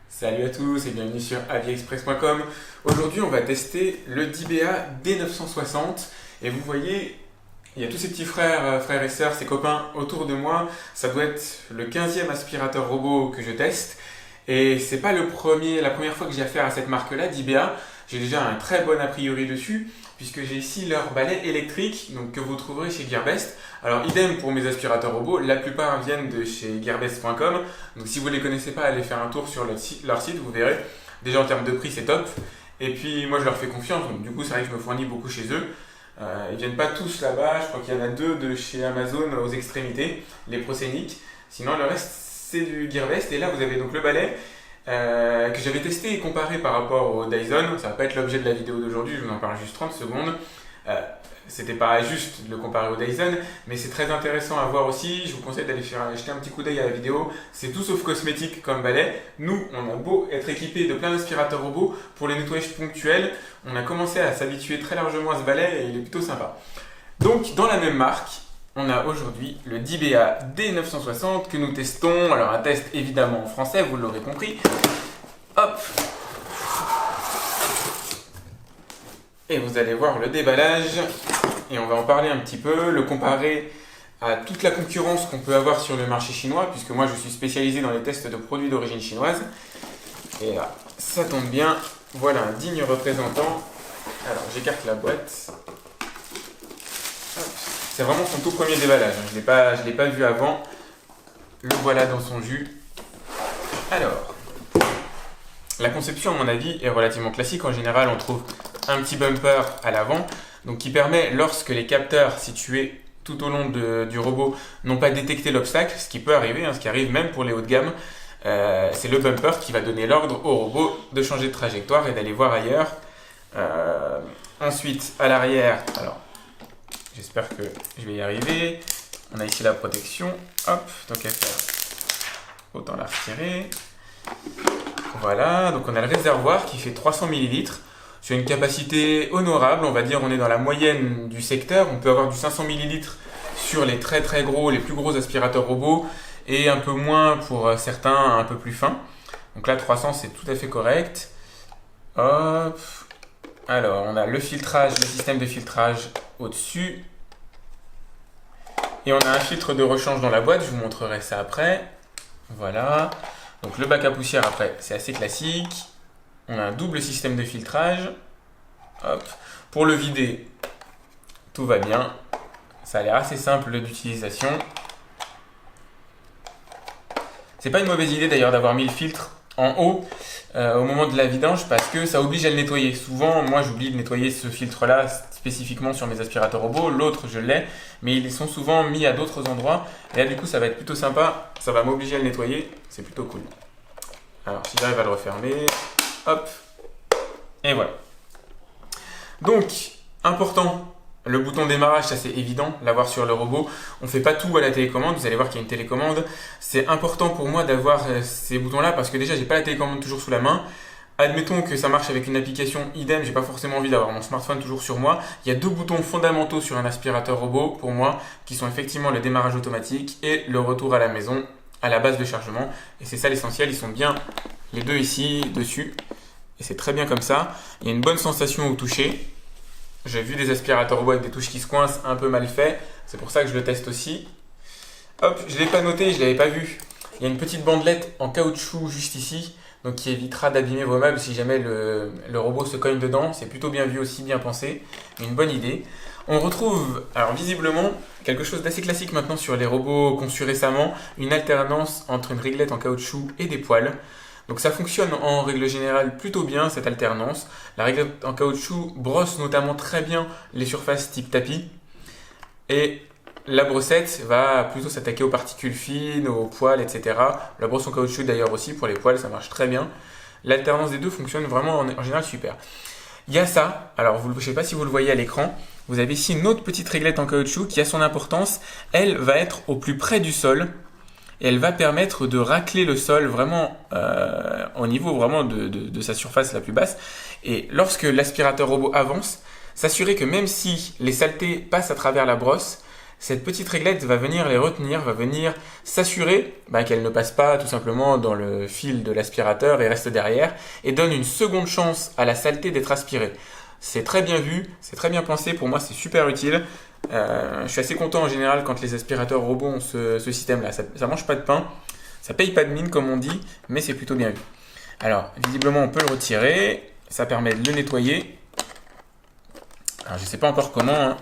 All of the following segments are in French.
Salut à tous et bienvenue sur aviexpress.com. Aujourd'hui, on va tester le Dibea D960 et vous voyez, il y a tous ces petits frères et sœurs, ces copains autour de moi. Ça doit être le 15e aspirateur robot que je teste et c'est pas la première fois que j'ai affaire à cette marque-là, Dibea. J'ai déjà un très bon a priori dessus puisque j'ai ici leur balai électrique donc, que vous trouverez chez Gearbest. Alors idem pour mes aspirateurs robots, la plupart viennent de chez gearbest.com. Donc si vous ne les connaissez pas, allez faire un tour sur leur site, vous verrez. Déjà en termes de prix, c'est top. Et puis moi je leur fais confiance, donc du coup c'est vrai que je me fournis beaucoup chez eux. Ils viennent pas tous là-bas, je crois qu'il y en a deux de chez Amazon aux extrémités, les Proscenic. Sinon le reste c'est du Gearbest. Et là vous avez donc le balai que j'avais testé et comparé par rapport au Dyson. Ça va pas être l'objet de la vidéo d'aujourd'hui, je vous en parle juste 30 secondes. C'était pas juste de le comparer au Dyson, mais c'est très intéressant à voir aussi. Je vous conseille d'aller jeter un petit coup d'œil à la vidéo. C'est tout sauf cosmétique comme balai. Nous, on a beau être équipé de plein d'aspirateurs robots pour les nettoyages ponctuels, on a commencé à s'habituer très largement à ce balai et il est plutôt sympa. Donc, dans la même marque, on a aujourd'hui le Dibea D960 que nous testons. Alors, un test évidemment en français, vous l'aurez compris. Hop! Et vous allez voir le déballage et on va en parler un petit peu, le comparer à toute la concurrence qu'on peut avoir sur le marché chinois, puisque moi je suis spécialisé dans les tests de produits d'origine chinoise. Et là, ça tombe bien, voilà un digne représentant. Alors j'écarte la boîte. C'est vraiment son tout premier déballage, je ne l'ai pas vu avant. Le voilà dans son jus. Alors, la conception à mon avis est relativement classique. En général on trouve un petit bumper à l'avant, donc qui permet, lorsque les capteurs situés tout au long du robot n'ont pas détecté l'obstacle, ce qui peut arriver, ce qui arrive même pour les hauts de gamme, c'est le bumper qui va donner l'ordre au robot de changer de trajectoire et d'aller voir ailleurs. Ensuite, à l'arrière, alors j'espère que je vais y arriver, on a ici la protection, hop, donc à faire, autant la retirer. Voilà, donc on a le réservoir qui fait 300 ml. Sur une capacité honorable, on va dire on est dans la moyenne du secteur. On peut avoir du 500 ml sur les très très gros, les plus gros aspirateurs robots et un peu moins pour certains un peu plus fins. Donc là 300 c'est tout à fait correct. Hop. Alors on a le filtrage, le système de filtrage au-dessus. Et on a un filtre de rechange dans la boîte, je vous montrerai ça après. Voilà. Donc le bac à poussière après c'est assez classique. On a un double système de filtrage. Hop. Pour le vider, tout va bien. Ça a l'air assez simple d'utilisation. C'est pas une mauvaise idée d'ailleurs d'avoir mis le filtre en haut au moment de la vidange parce que ça oblige à le nettoyer. Souvent, moi j'oublie de nettoyer ce filtre-là spécifiquement sur mes aspirateurs robots. L'autre, je l'ai, mais ils sont souvent mis à d'autres endroits. Et là, du coup, ça va être plutôt sympa. Ça va m'obliger à le nettoyer. C'est plutôt cool. Alors, si j'arrive à le refermer. Hop, et voilà. Donc, important, le bouton démarrage, ça c'est évident, l'avoir sur le robot. On ne fait pas tout à la télécommande, vous allez voir qu'il y a une télécommande. C'est important pour moi d'avoir ces boutons-là parce que déjà, j'ai pas la télécommande toujours sous la main. Admettons que ça marche avec une application idem, j'ai pas forcément envie d'avoir mon smartphone toujours sur moi. Il y a deux boutons fondamentaux sur un aspirateur robot pour moi qui sont effectivement le démarrage automatique et le retour à la maison à la base de chargement. Et c'est ça l'essentiel, ils sont bien les deux ici, dessus. Et c'est très bien comme ça. Il y a une bonne sensation au toucher. J'ai vu des aspirateurs robots avec des touches qui se coincent, un peu mal fait. C'est pour ça que je le teste aussi. Hop, je ne l'ai pas noté, je ne l'avais pas vu. Il y a une petite bandelette en caoutchouc juste ici, donc qui évitera d'abîmer vos meubles si jamais le robot se cogne dedans. C'est plutôt bien vu aussi, bien pensé. Une bonne idée. On retrouve, alors visiblement, quelque chose d'assez classique maintenant sur les robots conçus récemment, une alternance entre une réglette en caoutchouc et des poils. Donc ça fonctionne en règle générale plutôt bien cette alternance. La réglette en caoutchouc brosse notamment très bien les surfaces type tapis. Et la brossette va plutôt s'attaquer aux particules fines, aux poils, etc. La brosse en caoutchouc d'ailleurs aussi pour les poils, ça marche très bien. L'alternance des deux fonctionne vraiment en général super. Il y a ça, alors je ne sais pas si vous le voyez à l'écran, vous avez ici une autre petite réglette en caoutchouc qui a son importance. Elle va être au plus près du sol. Et elle va permettre de racler le sol vraiment au niveau vraiment de sa surface la plus basse. Et lorsque l'aspirateur robot avance, s'assurer que même si les saletés passent à travers la brosse, cette petite réglette va venir les retenir, va venir s'assurer qu'elles ne passent pas tout simplement dans le fil de l'aspirateur et restent derrière, et donne une seconde chance à la saleté d'être aspirée. C'est très bien vu, c'est très bien pensé, pour moi c'est super utile. Je suis assez content en général quand les aspirateurs robots ont ce système-là. Ça mange pas de pain, ça paye pas de mine comme on dit, mais c'est plutôt bien vu. Alors, visiblement on peut le retirer, ça permet de le nettoyer. Alors je sais pas encore comment, hein.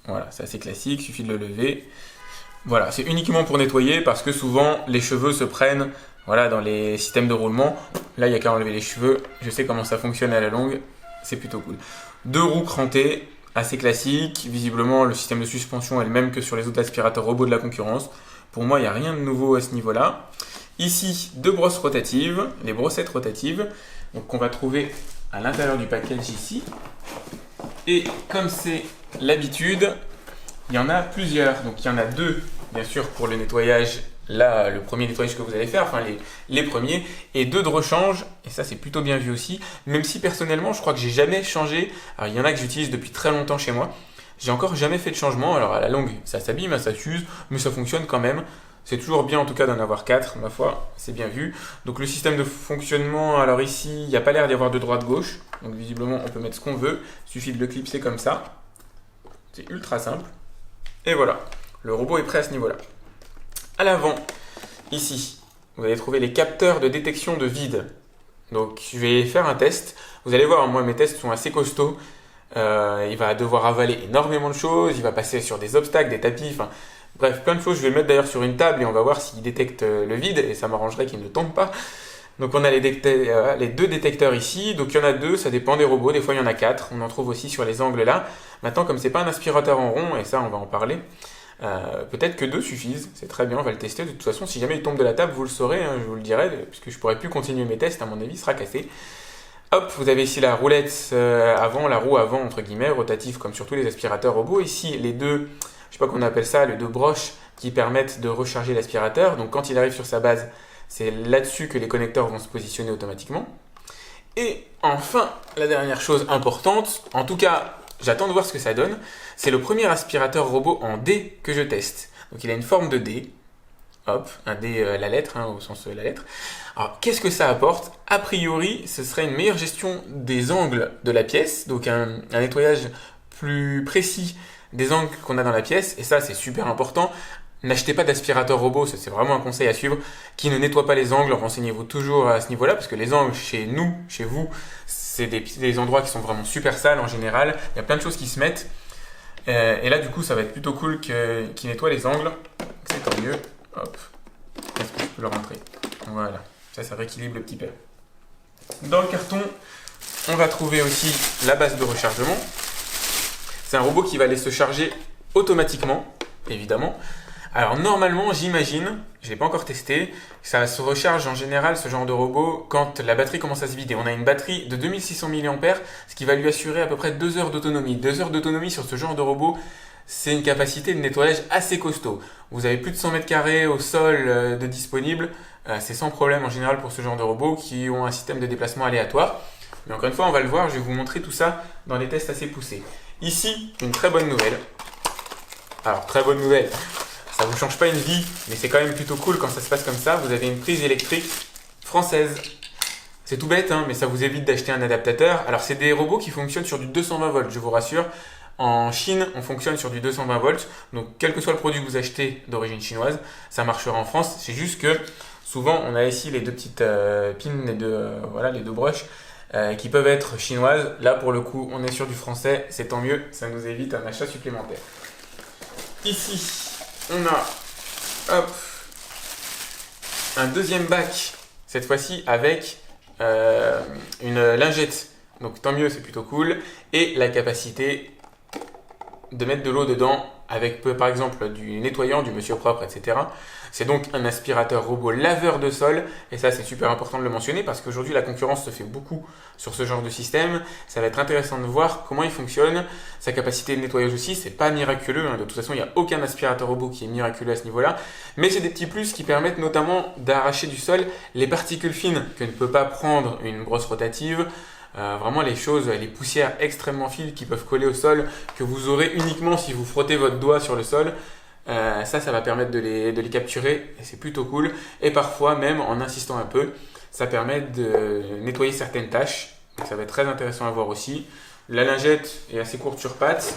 Voilà, c'est assez classique, il suffit de le lever. Voilà, c'est uniquement pour nettoyer parce que souvent les cheveux se prennent dans les systèmes de roulement. Là, il n'y a qu'à enlever les cheveux. Je sais comment ça fonctionne à la longue, c'est plutôt cool. 2 roues crantées, assez classique. Visiblement, le système de suspension est le même que sur les autres aspirateurs robots de la concurrence. Pour moi, il n'y a rien de nouveau à ce niveau-là. Ici, 2 brosses rotatives, les brossettes rotatives, donc qu'on va trouver à l'intérieur du package ici. Et comme c'est l'habitude, il y en a plusieurs. Donc il y en a 2, bien sûr, pour le nettoyage. Là, le premier nettoyage que vous allez faire, enfin les premiers, et 2 de rechange. Et ça, c'est plutôt bien vu aussi. Même si personnellement, je crois que j'ai jamais changé. Alors il y en a que j'utilise depuis très longtemps chez moi. J'ai encore jamais fait de changement. Alors à la longue, ça s'abîme, ça s'use, mais ça fonctionne quand même. C'est toujours bien en tout cas d'en avoir 4, ma foi, c'est bien vu. Donc le système de fonctionnement, alors ici, il n'y a pas l'air d'y avoir de droite-gauche. Donc visiblement, on peut mettre ce qu'on veut. Il suffit de le clipser comme ça. C'est ultra simple. Et voilà, le robot est prêt à ce niveau-là. À l'avant, ici, vous allez trouver les capteurs de détection de vide. Donc je vais faire un test. Vous allez voir, moi mes tests sont assez costauds. Il va devoir avaler énormément de choses. Il va passer sur des obstacles, des tapis, enfin... Bref, plein de choses. Je vais le mettre d'ailleurs sur une table et on va voir s'il détecte le vide et ça m'arrangerait qu'il ne tombe pas. Donc on a les 2 détecteurs ici. Donc il y en a 2, ça dépend des robots. Des fois il y en a 4. On en trouve aussi sur les angles là. Maintenant, comme c'est pas un aspirateur en rond, et ça on va en parler, peut-être que 2 suffisent. C'est très bien, on va le tester. De toute façon, si jamais il tombe de la table, vous le saurez, hein, je vous le dirai, puisque je pourrai plus continuer mes tests, à mon avis, il sera cassé. Hop, vous avez ici la roulette avant, la roue avant, entre guillemets, rotative comme sur tous les aspirateurs robots. Ici, les 2... je sais pas qu'on appelle ça, les 2 broches qui permettent de recharger l'aspirateur. Donc quand il arrive sur sa base, c'est là-dessus que les connecteurs vont se positionner automatiquement. Et enfin, la dernière chose importante, en tout cas, j'attends de voir ce que ça donne, c'est le premier aspirateur robot en D que je teste. Donc il a une forme de D. Hop, un D, la lettre, hein, au sens de la lettre. Alors, qu'est-ce que ça apporte? A priori, ce serait une meilleure gestion des angles de la pièce, donc un nettoyage plus précis des angles qu'on a dans la pièce, et ça c'est super important. N'achetez pas d'aspirateur robot, ça c'est vraiment un conseil à suivre, qui ne nettoie pas les angles. Renseignez-vous toujours à ce niveau-là, parce que les angles chez nous, chez vous, c'est des endroits qui sont vraiment super sales en général. Il y a plein de choses qui se mettent, et là du coup ça va être plutôt cool qu'il nettoie les angles. C'est tant mieux. Hop, est-ce que je peux le rentrer? Voilà, ça rééquilibre le petit père. Dans le carton, on va trouver aussi la base de rechargement. C'est un robot qui va aller se charger automatiquement, évidemment. Alors normalement, j'imagine, je ne l'ai pas encore testé, ça se recharge en général, ce genre de robot, quand la batterie commence à se vider. On a une batterie de 2600 mAh, ce qui va lui assurer à peu près 2 heures d'autonomie. 2 heures d'autonomie sur ce genre de robot, c'est une capacité de nettoyage assez costaud. Vous avez plus de 100 mètres carrés au sol de disponible, c'est sans problème en général pour ce genre de robots qui ont un système de déplacement aléatoire. Mais encore une fois, on va le voir, je vais vous montrer tout ça dans des tests assez poussés. Ici, une très bonne nouvelle. Alors, très bonne nouvelle, ça ne vous change pas une vie, mais c'est quand même plutôt cool quand ça se passe comme ça. Vous avez une prise électrique française. C'est tout bête, hein, mais ça vous évite d'acheter un adaptateur. Alors, c'est des robots qui fonctionnent sur du 220 volts, je vous rassure. En Chine, on fonctionne sur du 220 volts. Donc, quel que soit le produit que vous achetez d'origine chinoise, ça marchera en France. C'est juste que souvent, on a ici les 2 petites pins, les 2 broches qui peuvent être chinoises. Là, pour le coup, on est sur du français. C'est tant mieux, ça nous évite un achat supplémentaire. Ici, on a un deuxième bac, cette fois-ci avec une lingette. Donc, tant mieux, c'est plutôt cool. Et la capacité de mettre de l'eau dedans avec par exemple du nettoyant, du monsieur propre, etc. C'est donc un aspirateur robot laveur de sol, et ça c'est super important de le mentionner parce qu'aujourd'hui la concurrence se fait beaucoup sur ce genre de système. Ça va être intéressant de voir comment il fonctionne, sa capacité de nettoyage aussi, c'est pas miraculeux, hein. De toute façon il n'y a aucun aspirateur robot qui est miraculeux à ce niveau-là, mais c'est des petits plus qui permettent notamment d'arracher du sol les particules fines que ne peut pas prendre une brosse rotative. Vraiment les choses, les poussières extrêmement fines qui peuvent coller au sol, que vous aurez uniquement si vous frottez votre doigt sur le sol. Ça va permettre de les capturer et c'est plutôt cool. Et parfois, même en insistant un peu, ça permet de nettoyer certaines tâches. Donc ça va être très intéressant à voir aussi. La lingette est assez courte sur pattes.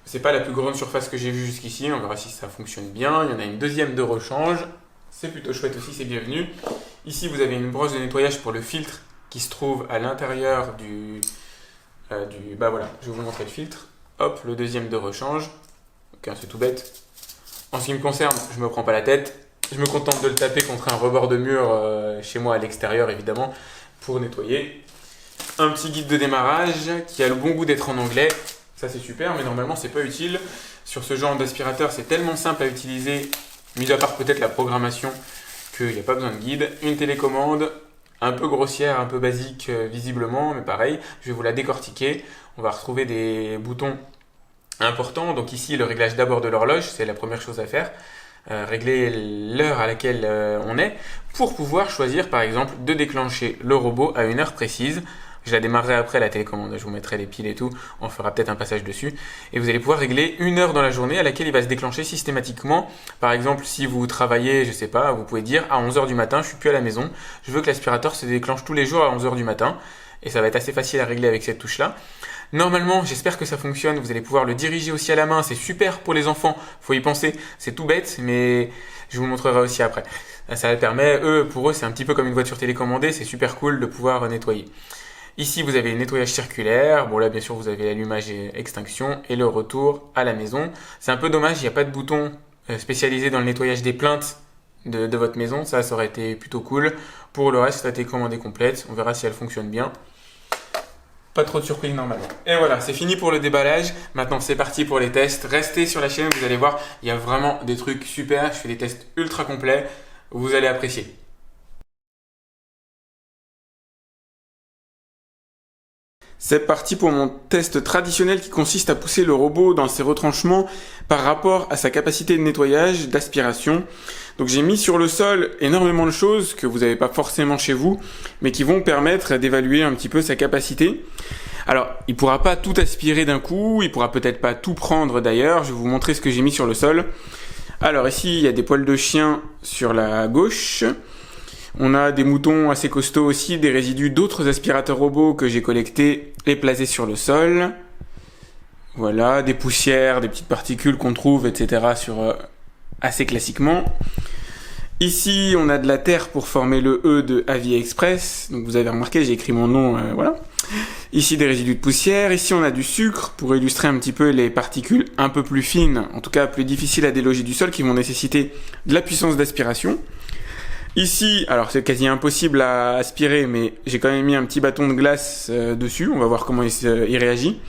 C'est pas la plus grande surface que j'ai vue jusqu'ici. On verra si ça fonctionne bien. Il y en a une deuxième de rechange. C'est plutôt chouette aussi, c'est bienvenu. Ici, vous avez une brosse de nettoyage pour le filtre qui se trouve à l'intérieur bah voilà, je vais vous montrer le filtre. Hop, le deuxième de rechange. Ok, c'est tout bête. En ce qui me concerne, je me prends pas la tête. Je me contente de le taper contre un rebord de mur chez moi à l'extérieur évidemment pour nettoyer. Un petit guide de démarrage qui a le bon goût d'être en anglais. Ça c'est super, mais normalement c'est pas utile. Sur ce genre d'aspirateur, c'est tellement simple à utiliser, mis à part peut-être la programmation, qu'il n'y a pas besoin de guide. Une télécommande, un peu grossière, un peu basique visiblement, mais pareil, je vais vous la décortiquer. On va retrouver des boutons importants. Donc ici, le réglage d'abord de l'horloge, c'est la première chose à faire. Régler l'heure à laquelle on est pour pouvoir choisir par exemple de déclencher le robot à une heure précise. Je la démarrerai après la télécommande, je vous mettrai les piles et tout, on fera peut-être un passage dessus. Et vous allez pouvoir régler une heure dans la journée à laquelle il va se déclencher systématiquement. Par exemple, si vous travaillez, je sais pas, vous pouvez dire à 11h du matin, je suis plus à la maison, je veux que l'aspirateur se déclenche tous les jours à 11h du matin. Et ça va être assez facile à régler avec cette touche-là. Normalement, j'espère que ça fonctionne, vous allez pouvoir le diriger aussi à la main, c'est super pour les enfants, faut y penser, c'est tout bête, mais je vous montrerai aussi après. Ça permet, pour eux, c'est un petit peu comme une voiture télécommandée, c'est super cool de pouvoir nettoyer. Ici, vous avez le nettoyage circulaire. Bon, là, bien sûr, vous avez l'allumage et extinction et le retour à la maison. C'est un peu dommage, il n'y a pas de bouton spécialisé dans le nettoyage des plaintes de votre maison. Ça aurait été plutôt cool. Pour le reste, la télécommande est complète. On verra si elle fonctionne bien. Pas trop de surprises normalement. Et voilà, c'est fini pour le déballage. Maintenant, c'est parti pour les tests. Restez sur la chaîne, vous allez voir, il y a vraiment des trucs super. Je fais des tests ultra complets. Vous allez apprécier. C'est parti pour mon test traditionnel qui consiste à pousser le robot dans ses retranchements par rapport à sa capacité de nettoyage, d'aspiration. Donc j'ai mis sur le sol énormément de choses que vous n'avez pas forcément chez vous, mais qui vont permettre d'évaluer un petit peu sa capacité. Alors, il pourra pas tout aspirer d'un coup, il pourra peut-être pas tout prendre d'ailleurs, je vais vous montrer ce que j'ai mis sur le sol. Alors ici, il y a des poils de chien sur la gauche. On a des moutons assez costauds aussi, des résidus d'autres aspirateurs robots que j'ai collectés et placés sur le sol. Voilà, des poussières, des petites particules qu'on trouve, etc. Assez classiquement. Ici, on a de la terre pour former le E de Avis Express. Donc vous avez remarqué, j'ai écrit mon nom, voilà. Ici, des résidus de poussière. Ici, on a du sucre pour illustrer un petit peu les particules un peu plus fines, en tout cas plus difficiles à déloger du sol, qui vont nécessiter de la puissance d'aspiration. Ici, alors c'est quasi impossible à aspirer, mais j'ai quand même mis un petit bâton de glace dessus. On va voir comment il réagit.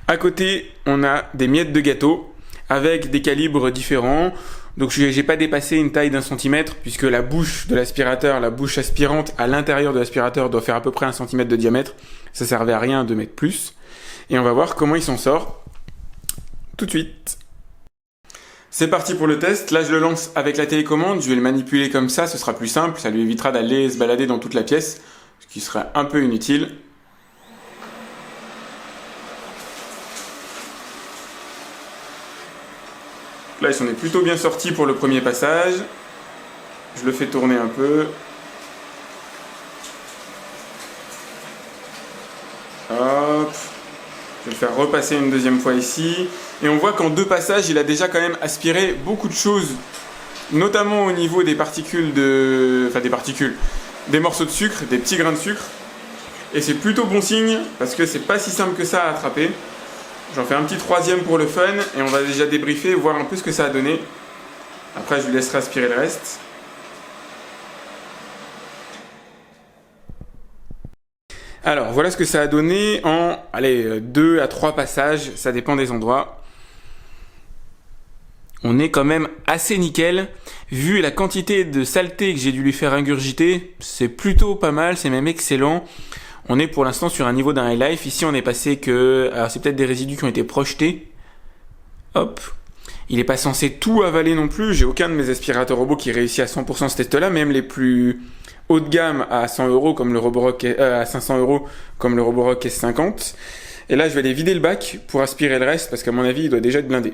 À côté, on a des miettes de gâteau avec des calibres différents. Donc j'ai pas dépassé une taille d'1 centimètre puisque la bouche de l'aspirateur, la bouche aspirante à l'intérieur de l'aspirateur doit faire à peu près 1 centimètre de diamètre. Ça servait à rien de mettre plus. Et on va voir comment il s'en sort tout de suite. C'est parti pour le test. Là, je le lance avec la télécommande. Je vais le manipuler comme ça. Ce sera plus simple. Ça lui évitera d'aller se balader dans toute la pièce, ce qui serait un peu inutile. Là, il s'en est plutôt bien sorti pour le premier passage. Je le fais tourner un peu. Hop. Je vais le faire repasser une deuxième fois ici. Et on voit qu'en 2 passages, il a déjà quand même aspiré beaucoup de choses, notamment au niveau des particules des morceaux de sucre, des petits grains de sucre. Et c'est plutôt bon signe, parce que c'est pas si simple que ça à attraper. J'en fais un petit 3e pour le fun, et on va déjà débriefer, voir un peu ce que ça a donné. Après, je lui laisserai aspirer le reste. Alors, voilà ce que ça a donné en 2 à 3 passages, ça dépend des endroits. On est quand même assez nickel. Vu la quantité de saleté que j'ai dû lui faire ingurgiter, c'est plutôt pas mal, c'est même excellent. On est pour l'instant sur un niveau d'un high life. Ici, on est passé que... Alors, c'est peut-être des résidus qui ont été projetés. Hop. Il n'est pas censé tout avaler non plus. J'ai aucun de mes aspirateurs robots qui réussit à 100% ce test-là, même les plus haut de gamme à 100 € comme le Roborock, à 500 € comme le Roborock S50. Et là, je vais aller vider le bac pour aspirer le reste parce qu'à mon avis, il doit déjà être blindé.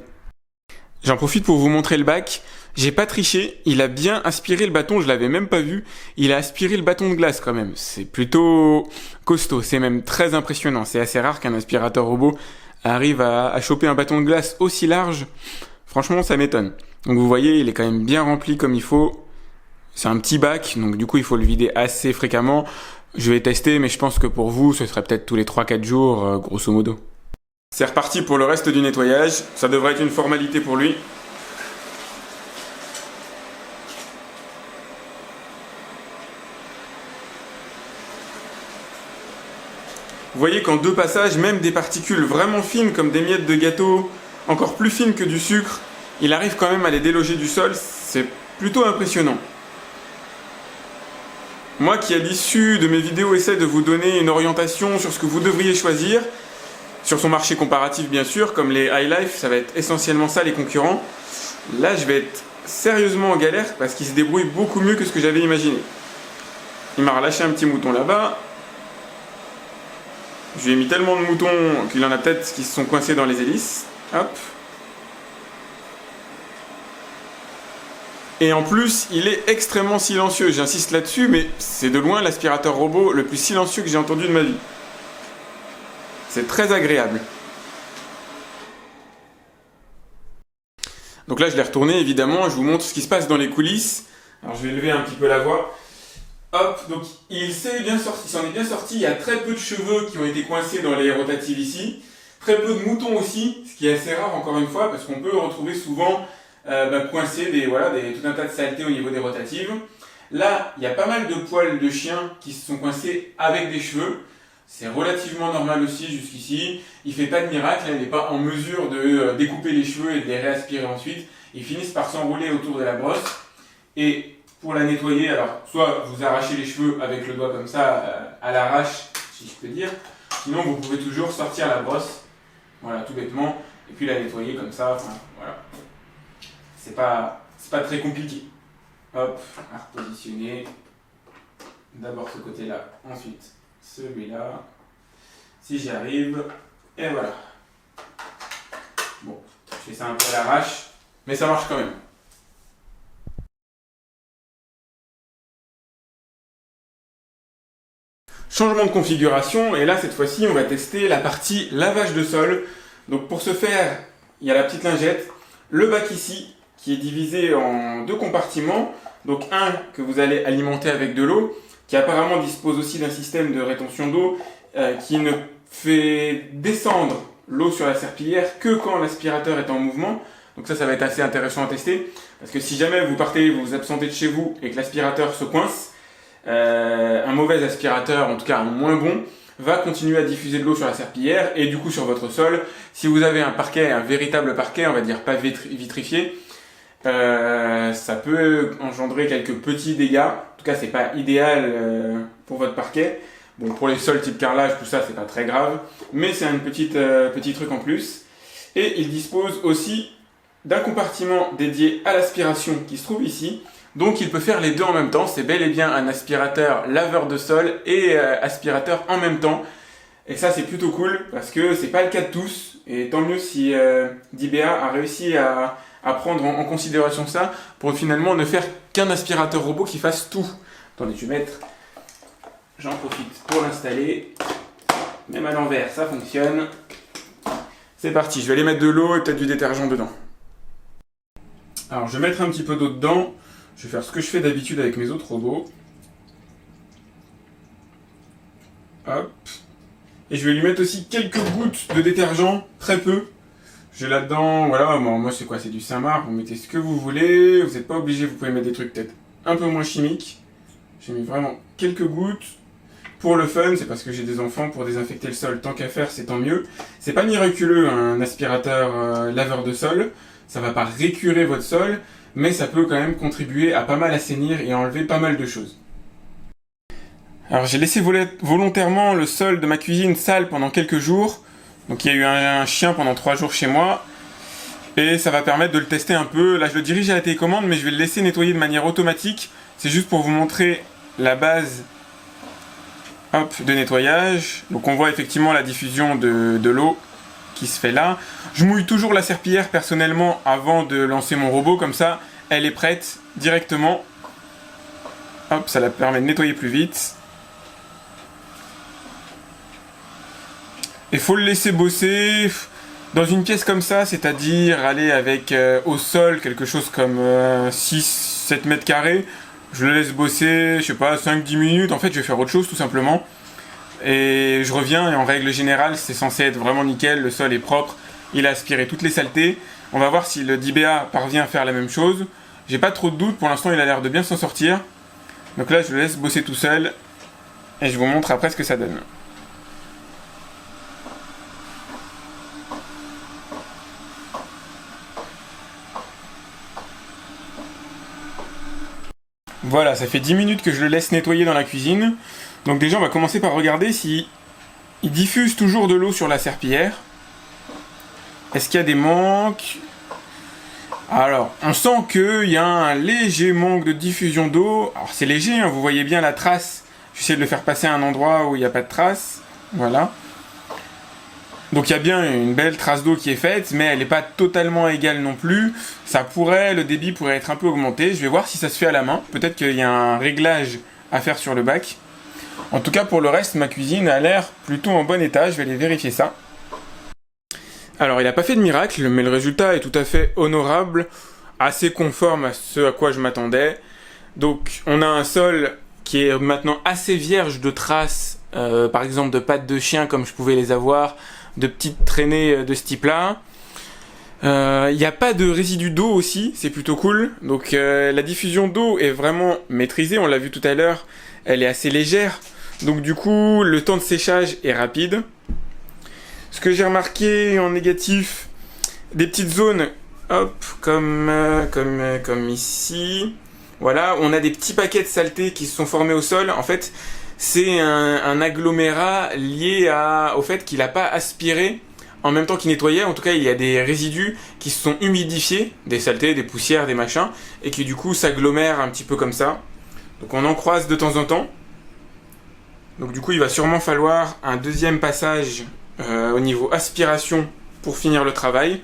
J'en profite pour vous montrer le bac. J'ai pas triché, il a bien aspiré le bâton, je l'avais même pas vu. Il a aspiré le bâton de glace quand même. C'est plutôt costaud, c'est même très impressionnant. C'est assez rare qu'un aspirateur robot arrive à choper un bâton de glace aussi large. Franchement, ça m'étonne. Donc vous voyez, il est quand même bien rempli comme il faut. C'est un petit bac, donc du coup il faut le vider assez fréquemment. Je vais tester, mais je pense que pour vous, ce serait peut-être tous les 3-4 jours, grosso modo. C'est reparti pour le reste du nettoyage. Ça devrait être une formalité pour lui. Vous voyez qu'en 2 passages, même des particules vraiment fines comme des miettes de gâteau, encore plus fines que du sucre, il arrive quand même à les déloger du sol. C'est plutôt impressionnant. Moi qui à l'issue de mes vidéos essaie de vous donner une orientation sur ce que vous devriez choisir, sur son marché comparatif bien sûr, comme les High Life, ça va être essentiellement ça les concurrents. Là je vais être sérieusement en galère parce qu'il se débrouille beaucoup mieux que ce que j'avais imaginé. Il m'a relâché un petit mouton là-bas. Je lui ai mis tellement de moutons qu'il en a peut-être qui se sont coincés dans les hélices. Hop. Et en plus, il est extrêmement silencieux. J'insiste là-dessus, mais c'est de loin l'aspirateur robot le plus silencieux que j'ai entendu de ma vie. C'est très agréable. Donc là, je l'ai retourné, évidemment. Je vous montre ce qui se passe dans les coulisses. Alors, je vais lever un petit peu la voix. Hop, donc il s'en est bien sorti. Il y a très peu de cheveux qui ont été coincés dans les rotatives ici. Très peu de moutons aussi, ce qui est assez rare encore une fois, parce qu'on peut retrouver souvent coincés tout un tas de saletés au niveau des rotatives. Là, il y a pas mal de poils de chiens qui se sont coincés avec des cheveux. C'est relativement normal aussi jusqu'ici. Il fait pas de miracle, il n'est pas en mesure de découper les cheveux et de les réaspirer ensuite. Ils finissent par s'enrouler autour de la brosse. Et pour la nettoyer, alors soit vous arrachez les cheveux avec le doigt comme ça, à l'arrache, si je peux dire. Sinon, vous pouvez toujours sortir la brosse, voilà, tout bêtement, et puis la nettoyer comme ça, enfin, voilà. C'est pas très compliqué. Hop, à repositionner. D'abord ce côté-là, ensuite celui-là. Si j'y arrive, et voilà. Bon, je fais ça un peu à l'arrache, mais ça marche quand même. Changement de configuration, et là cette fois-ci on va tester la partie lavage de sol. Donc pour ce faire, il y a la petite lingette, le bac ici qui est divisé en 2 compartiments. Donc un que vous allez alimenter avec de l'eau, qui apparemment dispose aussi d'un système de rétention d'eau qui ne fait descendre l'eau sur la serpillière que quand l'aspirateur est en mouvement. Donc ça va être assez intéressant à tester, parce que si jamais vous partez, vous vous absentez de chez vous et que l'aspirateur se coince, un mauvais aspirateur, en tout cas un moins bon, va continuer à diffuser de l'eau sur la serpillière et du coup sur votre sol. Si vous avez un parquet, un véritable parquet, on va dire pas vitrifié, ça peut engendrer quelques petits dégâts. En tout cas, c'est pas idéal pour votre parquet. Bon, pour les sols type carrelage, tout ça, c'est pas très grave, mais c'est un petit truc en plus. Et il dispose aussi d'un compartiment dédié à l'aspiration qui se trouve ici. Donc il peut faire les deux en même temps, c'est bel et bien un aspirateur laveur de sol et aspirateur en même temps. Et ça c'est plutôt cool parce que c'est pas le cas de tous. Et tant mieux si DBA a réussi à prendre en considération ça pour finalement ne faire qu'un aspirateur robot qui fasse tout. Attendez, je vais mettre, j'en profite pour l'installer. Même à l'envers, ça fonctionne. C'est parti, je vais aller mettre de l'eau et peut-être du détergent dedans. Alors je vais mettre un petit peu d'eau dedans. Je vais faire ce que je fais d'habitude avec mes autres robots. Hop. Et je vais lui mettre aussi quelques gouttes de détergent, très peu. J'ai là-dedans, voilà, moi c'est quoi? C'est du Saint-Marc, vous mettez ce que vous voulez. Vous n'êtes pas obligé, vous pouvez mettre des trucs peut-être un peu moins chimiques. J'ai mis vraiment quelques gouttes. Pour le fun, c'est parce que j'ai des enfants, pour désinfecter le sol, tant qu'à faire, c'est tant mieux. C'est pas miraculeux, un aspirateur laveur de sol. Ça va pas récurer votre sol, mais ça peut quand même contribuer à pas mal assainir et enlever pas mal de choses. Alors j'ai laissé volontairement le sol de ma cuisine sale pendant quelques jours. Donc il y a eu un chien pendant 3 jours chez moi. Et ça va permettre de le tester un peu. Là je le dirige à la télécommande, mais je vais le laisser nettoyer de manière automatique. C'est juste pour vous montrer la base de nettoyage. Donc on voit effectivement la diffusion de l'eau qui se fait là. Je mouille toujours la serpillière personnellement avant de lancer mon robot, comme ça elle est prête directement. Hop, ça la permet de nettoyer plus vite. Il faut le laisser bosser dans une pièce comme ça, c'est-à-dire aller avec au sol quelque chose comme 6-7 mètres carrés. Je le laisse bosser, je sais pas, 5-10 minutes. En fait, je vais faire autre chose tout simplement. Et je reviens et en règle générale, c'est censé être vraiment nickel. Le sol est propre, il a aspiré toutes les saletés. On va voir si le 10BA parvient à faire la même chose. J'ai pas trop de doutes, pour l'instant il a l'air de bien s'en sortir. Donc là, je le laisse bosser tout seul. Et je vous montre après ce que ça donne. Voilà, ça fait 10 minutes que je le laisse nettoyer dans la cuisine. Donc déjà, on va commencer par regarder si il diffuse toujours de l'eau sur la serpillière. Est-ce qu'il y a des manques? Alors, on sent qu'il y a un léger manque de diffusion d'eau. Alors c'est léger, hein, vous voyez bien la trace. J'essaie de le faire passer à un endroit où il n'y a pas de trace. Voilà. Donc il y a bien une belle trace d'eau qui est faite, mais elle n'est pas totalement égale non plus. Le débit pourrait être un peu augmenté. Je vais voir si ça se fait à la main. Peut-être qu'il y a un réglage à faire sur le bac. En tout cas, pour le reste, ma cuisine a l'air plutôt en bon état. Je vais aller vérifier ça. Alors, il n'a pas fait de miracle, mais le résultat est tout à fait honorable, assez conforme à ce à quoi je m'attendais. Donc, on a un sol qui est maintenant assez vierge de traces, par exemple de pattes de chien comme je pouvais les avoir, de petites traînées de ce type-là. Il n'y a pas de résidus d'eau aussi, c'est plutôt cool. Donc la diffusion d'eau est vraiment maîtrisée, on l'a vu tout à l'heure, elle est assez légère. Donc du coup, le temps de séchage est rapide. Ce que j'ai remarqué en négatif, des petites zones, hop, comme ici. Voilà, on a des petits paquets de saleté qui se sont formés au sol. En fait, c'est un agglomérat lié au fait qu'il n'a pas aspiré en même temps qu'il nettoyait. En tout cas, il y a des résidus qui se sont humidifiés, des saletés, des poussières, des machins, et qui du coup s'agglomèrent un petit peu comme ça. Donc on en croise de temps en temps. Donc du coup, il va sûrement falloir un deuxième passage au niveau aspiration pour finir le travail.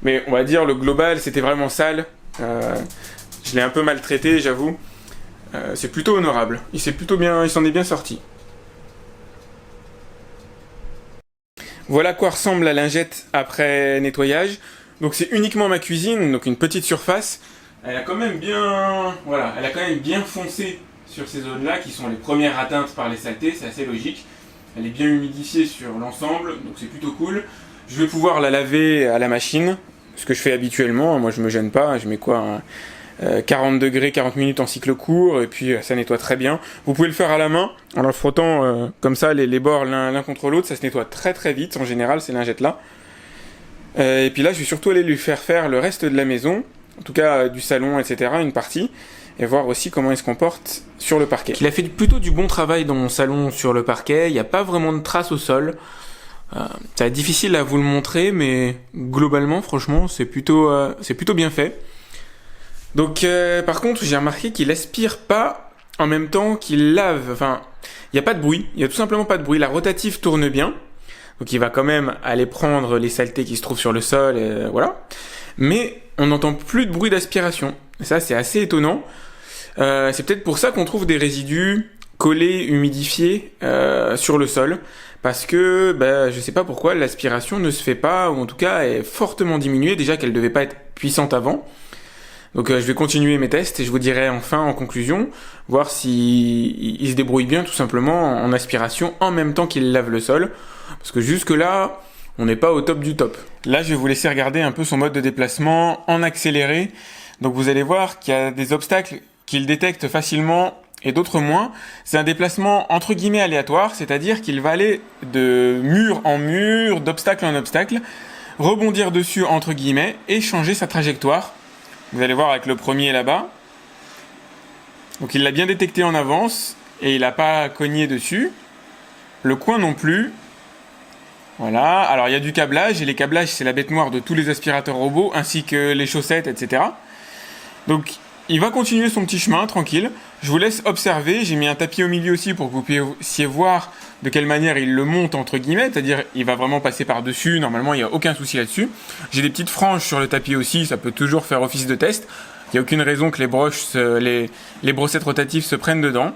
Mais on va dire le global, c'était vraiment sale. Je l'ai un peu maltraité, j'avoue. C'est plutôt honorable. Il s'en est bien sorti. Voilà à quoi ressemble la lingette après nettoyage. Donc c'est uniquement ma cuisine, donc une petite surface. Elle a quand même bien foncé sur ces zones-là qui sont les premières atteintes par les saletés, c'est assez logique. Elle est bien humidifiée sur l'ensemble, donc c'est plutôt cool. Je vais pouvoir la laver à la machine, ce que je fais habituellement. Moi je me gêne pas, je mets 40 degrés, 40 minutes en cycle court, et puis ça nettoie très bien. Vous pouvez le faire à la main, en le frottant comme ça, les bords l'un contre l'autre, ça se nettoie très très vite, en général, ces lingettes-là. Et puis là, je vais surtout aller lui faire le reste de la maison, en tout cas du salon, etc., une partie, et voir aussi comment il se comporte sur le parquet. Il a fait plutôt du bon travail dans mon salon sur le parquet, il n'y a pas vraiment de traces au sol. C'est difficile à vous le montrer, mais globalement, franchement, c'est plutôt bien fait. Donc par contre, j'ai remarqué qu'il aspire pas en même temps qu'il lave. Enfin, il n'y a pas de bruit, il n'y a tout simplement pas de bruit. La rotative tourne bien, donc il va quand même aller prendre les saletés qui se trouvent sur le sol, voilà. Mais on n'entend plus de bruit d'aspiration. Et ça, c'est assez étonnant. C'est peut-être pour ça qu'on trouve des résidus collés, humidifiés sur le sol. Parce que, je sais pas pourquoi, l'aspiration ne se fait pas, ou en tout cas est fortement diminuée, déjà qu'elle devait pas être puissante avant. Donc je vais continuer mes tests et je vous dirai enfin en conclusion, voir si il se débrouille bien tout simplement en aspiration en même temps qu'il lave le sol. Parce que jusque là, on n'est pas au top du top. Là, je vais vous laisser regarder un peu son mode de déplacement en accéléré. Donc vous allez voir qu'il y a des obstacles qu'il détecte facilement et d'autres moins. C'est un déplacement entre guillemets aléatoire, c'est-à-dire qu'il va aller de mur en mur, d'obstacle en obstacle, rebondir dessus entre guillemets et changer sa trajectoire. Vous allez voir avec le premier là-bas. Donc il l'a bien détecté en avance et il n'a pas cogné dessus. Le coin non plus. Voilà. Alors il y a du câblage et les câblages c'est la bête noire de tous les aspirateurs robots ainsi que les chaussettes, etc. Donc il va continuer son petit chemin, tranquille. Je vous laisse observer. J'ai mis un tapis au milieu aussi pour que vous puissiez voir de quelle manière il le monte, entre guillemets. C'est-à-dire, il va vraiment passer par-dessus. Normalement, il n'y a aucun souci là-dessus. J'ai des petites franges sur le tapis aussi. Ça peut toujours faire office de test. Il n'y a aucune raison que les brossettes rotatives se prennent dedans.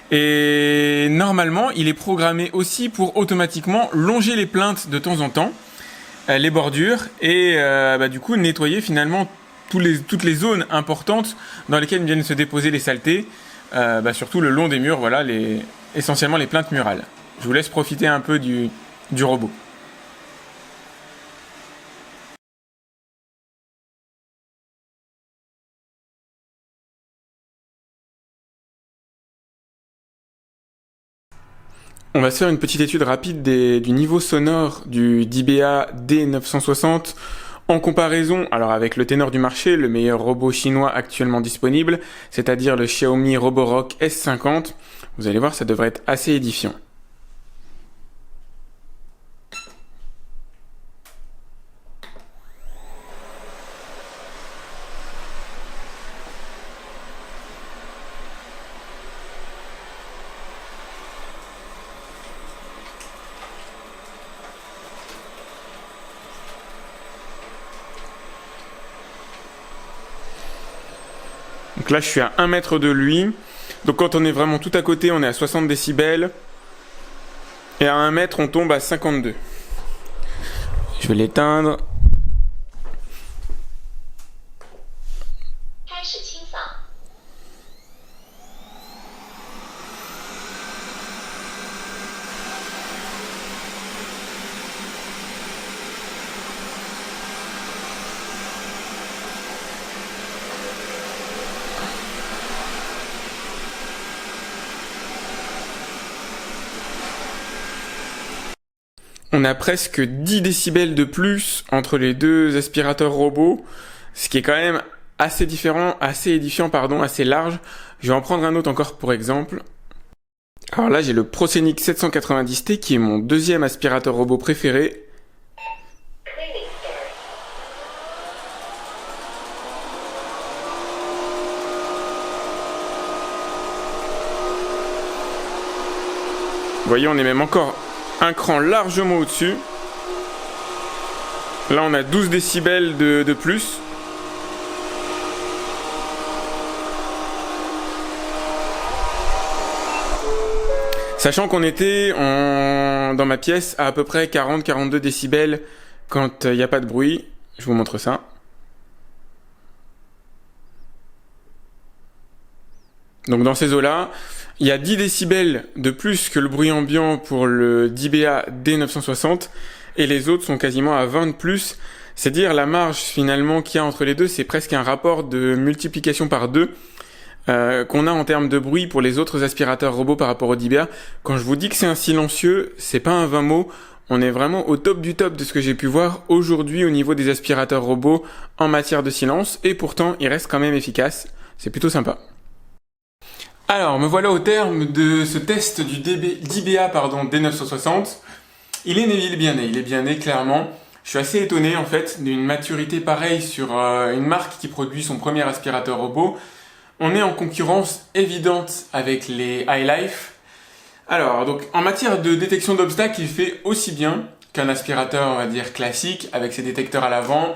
Et normalement, il est programmé aussi pour automatiquement longer les plinthes de temps en temps, les bordures, et du coup nettoyer finalement toutes les zones importantes dans lesquelles viennent se déposer les saletés, surtout le long des murs, voilà, essentiellement les plinthes murales. Je vous laisse profiter un peu du robot. On va se faire une petite étude rapide du niveau sonore du DBA D960 en comparaison alors avec le ténor du marché, le meilleur robot chinois actuellement disponible, c'est-à-dire le Xiaomi Roborock S50. Vous allez voir, ça devrait être assez édifiant. Donc là, je suis à 1 mètre de lui. Donc quand on est vraiment tout à côté, on est à 60 décibels. Et à 1 mètre, on tombe à 52. Je vais l'éteindre. On a presque 10 décibels de plus entre les deux aspirateurs robots, ce qui est quand même assez différent, assez édifiant, assez large. Je vais en prendre un autre encore pour exemple. Alors là, j'ai le Proscenic 790T qui est mon deuxième aspirateur robot préféré. Vous voyez, on est même encore un cran largement au-dessus. Là, on a 12 décibels de plus. Sachant qu'on était dans ma pièce à peu près 40-42 décibels quand il n'y a pas de bruit. Je vous montre ça. Donc dans ces eaux-là, il y a 10 décibels de plus que le bruit ambiant pour le DBA D960 et les autres sont quasiment à 20 de plus. C'est dire la marge finalement qu'il y a entre les deux, c'est presque un rapport de multiplication par 2 qu'on a en termes de bruit pour les autres aspirateurs robots par rapport au DBA. Quand je vous dis que c'est un silencieux, c'est pas un 20 mots. On est vraiment au top du top de ce que j'ai pu voir aujourd'hui au niveau des aspirateurs robots en matière de silence et pourtant il reste quand même efficace. C'est plutôt sympa. Alors, me voilà au terme de ce test du DBA D960. Il est bien né clairement. Je suis assez étonné en fait d'une maturité pareille sur une marque qui produit son premier aspirateur robot. On est en concurrence évidente avec les iLife. Alors, donc en matière de détection d'obstacles, il fait aussi bien qu'un aspirateur, on va dire, classique, avec ses détecteurs à l'avant,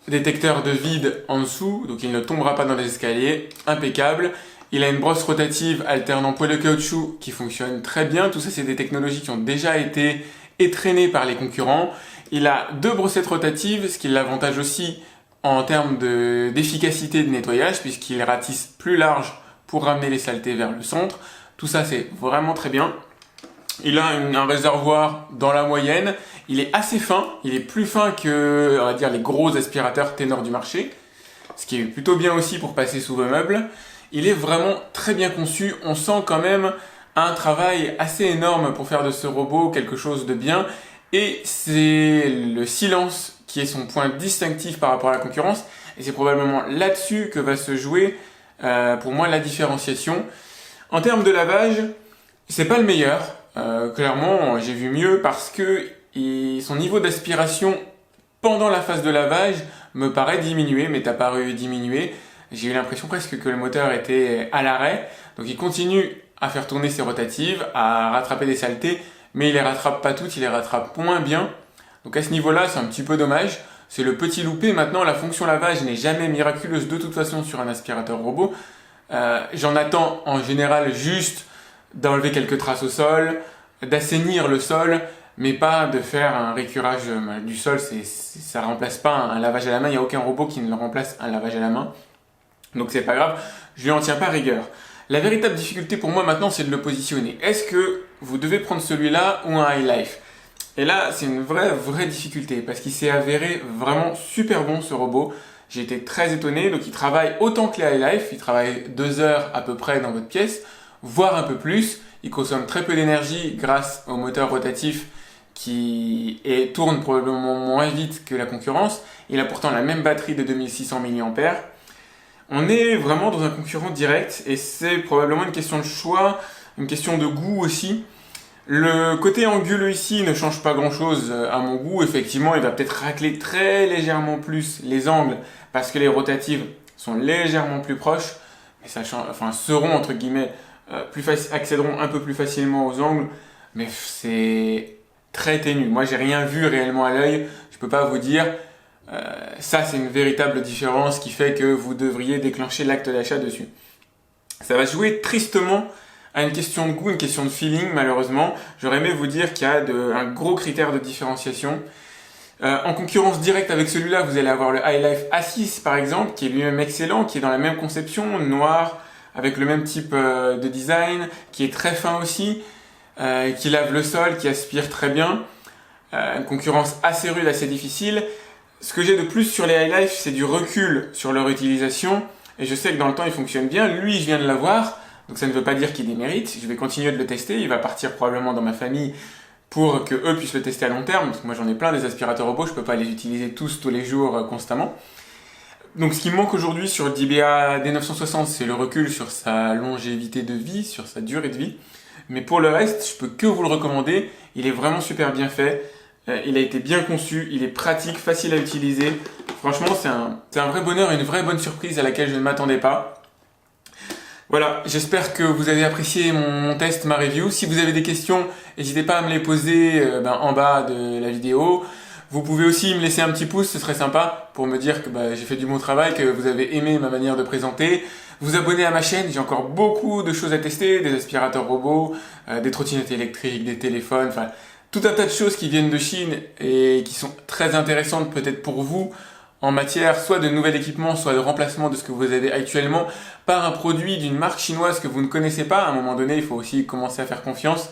détecteur de vide en dessous, donc il ne tombera pas dans les escaliers, impeccable. Il a une brosse rotative alternant poids de caoutchouc qui fonctionne très bien. Tout ça, c'est des technologies qui ont déjà été étraînées par les concurrents. Il a 2 brossettes rotatives, ce qui l'avantage aussi en termes d'efficacité de nettoyage, puisqu'il ratisse plus large pour ramener les saletés vers le centre. Tout ça, c'est vraiment très bien. Il a un réservoir dans la moyenne. Il est assez fin. Il est plus fin que, on va dire, les gros aspirateurs ténor du marché. Ce qui est plutôt bien aussi pour passer sous vos meubles. Il est vraiment très bien conçu. On sent quand même un travail assez énorme pour faire de ce robot quelque chose de bien. Et c'est le silence qui est son point distinctif par rapport à la concurrence. Et c'est probablement là-dessus que va se jouer, pour moi, la différenciation. En termes de lavage, c'est pas le meilleur. Clairement, j'ai vu mieux parce que son niveau d'aspiration pendant la phase de lavage me paraît diminuer, m'est apparu diminuer. J'ai eu l'impression presque que le moteur était à l'arrêt. Donc il continue à faire tourner ses rotatives, à rattraper des saletés, mais il les rattrape pas toutes, il les rattrape moins bien. Donc à ce niveau-là, c'est un petit peu dommage. C'est le petit loupé. Maintenant, la fonction lavage n'est jamais miraculeuse de toute façon sur un aspirateur robot. J'en attends en général juste d'enlever quelques traces au sol, d'assainir le sol, mais pas de faire un récurage du sol. Ça remplace pas un lavage à la main. Il n'y a aucun robot qui ne le remplace un lavage à la main. Donc c'est pas grave, je lui en tiens pas rigueur. La véritable difficulté pour moi maintenant, c'est de le positionner. Est-ce que vous devez prendre celui-là ou un High Life? Et là, c'est une vraie difficulté parce qu'il s'est avéré vraiment super bon ce robot. J'ai été très étonné. Donc il travaille autant que les High Life. Il travaille 2 heures à peu près dans votre pièce, voire un peu plus. Il consomme très peu d'énergie grâce au moteur rotatif qui tourne probablement moins vite que la concurrence. Il a pourtant la même batterie de 2600 mAh. On est vraiment dans un concurrent direct et c'est probablement une question de choix, une question de goût aussi. Le côté anguleux ici ne change pas grand chose à mon goût. Effectivement, il va peut-être racler très légèrement plus les angles parce que les rotatives sont légèrement plus proches, mais seront entre guillemets accéderont un peu plus facilement aux angles, mais c'est très ténu. Moi, j'ai rien vu réellement à l'œil. Je peux pas vous dire. Ça, c'est une véritable différence qui fait que vous devriez déclencher l'acte d'achat dessus. Ça va se jouer tristement à une question de goût, une question de feeling, malheureusement. J'aurais aimé vous dire qu'il y a un gros critère de différenciation. En concurrence directe avec celui-là, vous allez avoir le High Life A6 par exemple, qui est lui-même excellent, qui est dans la même conception, noir, avec le même type de design, qui est très fin aussi, qui lave le sol, qui aspire très bien. Une concurrence assez rude, assez difficile. Ce que j'ai de plus sur les High Life, c'est du recul sur leur utilisation. Et je sais que dans le temps, il fonctionne bien. Lui, je viens de l'avoir. Donc ça ne veut pas dire qu'il démérite. Je vais continuer de le tester. Il va partir probablement dans ma famille pour que eux puissent le tester à long terme. Parce que moi, j'en ai plein des aspirateurs robots. Je ne peux pas les utiliser tous les jours, constamment. Donc ce qui me manque aujourd'hui sur le DBA D960, c'est le recul sur sa longévité de vie, sur sa durée de vie. Mais pour le reste, je peux que vous le recommander. Il est vraiment super bien fait. Il a été bien conçu, il est pratique, facile à utiliser. Franchement, c'est un vrai bonheur et une vraie bonne surprise à laquelle je ne m'attendais pas. Voilà, j'espère que vous avez apprécié mon test, ma review. Si vous avez des questions, n'hésitez pas à me les poser en bas de la vidéo. Vous pouvez aussi me laisser un petit pouce, ce serait sympa pour me dire que j'ai fait du bon travail, que vous avez aimé ma manière de présenter. Vous abonner à ma chaîne, j'ai encore beaucoup de choses à tester, des aspirateurs robots, des trottinettes électriques, des téléphones, enfin tout un tas de choses qui viennent de Chine et qui sont très intéressantes peut-être pour vous en matière soit de nouvel équipement, soit de remplacement de ce que vous avez actuellement par un produit d'une marque chinoise que vous ne connaissez pas. À un moment donné, il faut aussi commencer à faire confiance.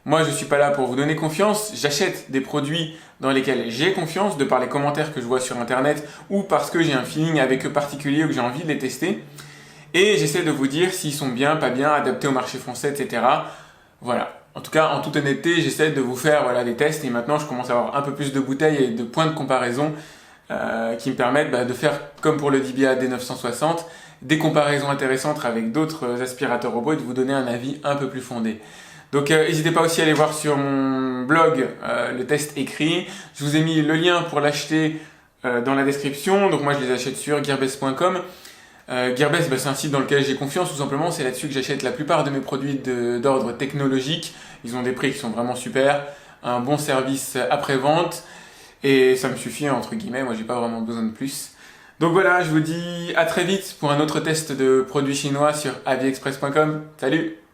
Moi, je ne suis pas là pour vous donner confiance. J'achète des produits dans lesquels j'ai confiance, de par les commentaires que je vois sur Internet ou parce que j'ai un feeling avec eux particulier ou que j'ai envie de les tester. Et j'essaie de vous dire s'ils sont bien, pas bien, adaptés au marché français, etc. Voilà. En tout cas, en toute honnêteté, j'essaie de vous faire des tests et maintenant je commence à avoir un peu plus de bouteilles et de points de comparaison qui me permettent de faire, comme pour le DBA D960, des comparaisons intéressantes avec d'autres aspirateurs robots et de vous donner un avis un peu plus fondé. Donc n'hésitez pas aussi à aller voir sur mon blog le test écrit. Je vous ai mis le lien pour l'acheter dans la description. Donc moi je les achète sur gearbest.com. Gearbest, c'est un site dans lequel j'ai confiance, tout simplement. C'est là-dessus que j'achète la plupart de mes produits d'ordre technologique. Ils ont des prix qui sont vraiment super, un bon service après-vente, et ça me suffit, entre guillemets. Moi, j'ai pas vraiment besoin de plus. Donc voilà, je vous dis à très vite pour un autre test de produits chinois sur aviexpress.com. Salut!